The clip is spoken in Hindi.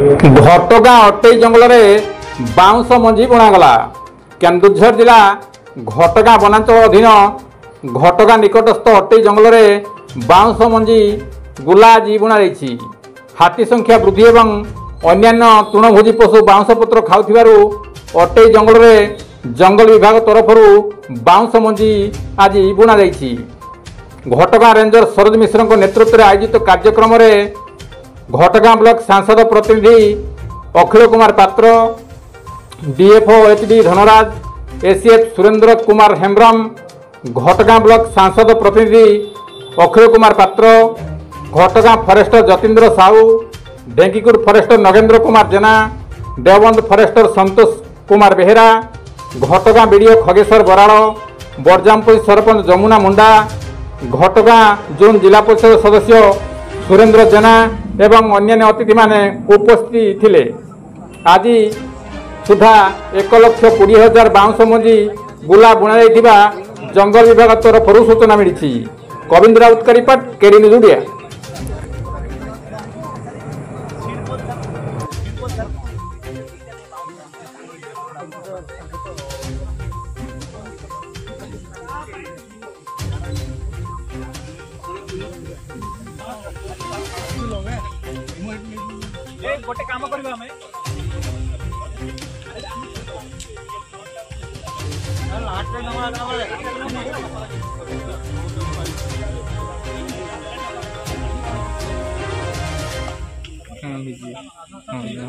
घटगाँ अटई जंगल में बाउंस मंजी बुणागला। केन्दुझर जिला घटगाँ वनांचल अधीन घटगाँ निकटस्थ अटई जंगल में बाउंस मंजी गुला जी बुणा। हाथी संख्या वृद्धि एवं अन्यान्य तृणभोजी पशु बाउंस पत्र खाऊथिबारु अटई जंगल में जंगल विभाग तरफ बाउंस मंजी आज बुणा। घटगाँ रेंजर सरोज मिश्र नेतृत्व में आयोजित कार्यक्रम में घटगाँ ब्लॉक सांसद प्रतिनिधि अखिल कुमार पात्र, DFO HD Dhanraj, ACF Surendra Kumar Hembrom, घटगाँ block सांसद प्रतिनिधि अखिल कुमार पात्र, घटगाँ फरेस्टर जतीन्द्र साहू, ढेंकीकुट फरेस्टर नगेंद्र कुमार जेना, देवबंद फरेस्टर संतोष कुमार बेहेरा, घटगाँ बीडीओ खगेश्वर बराड़, बरजामपुर सरपंच जमुना मुंडा, घटगाँ जोन जिला परिषद सदस्य सुरेंद्र जेना एवं अन्य अतिथि माने उपस्थित थिले। आज सुधा 1,20,000 बाउंस मंजी गुला बुणा जंगल विभाग तरफ सूचना मिली। कविंद्र राउत का रिपोर्ट, केडी न्यूज ओडिया। गोटे काम करबा हमें लास्ट में नवा हां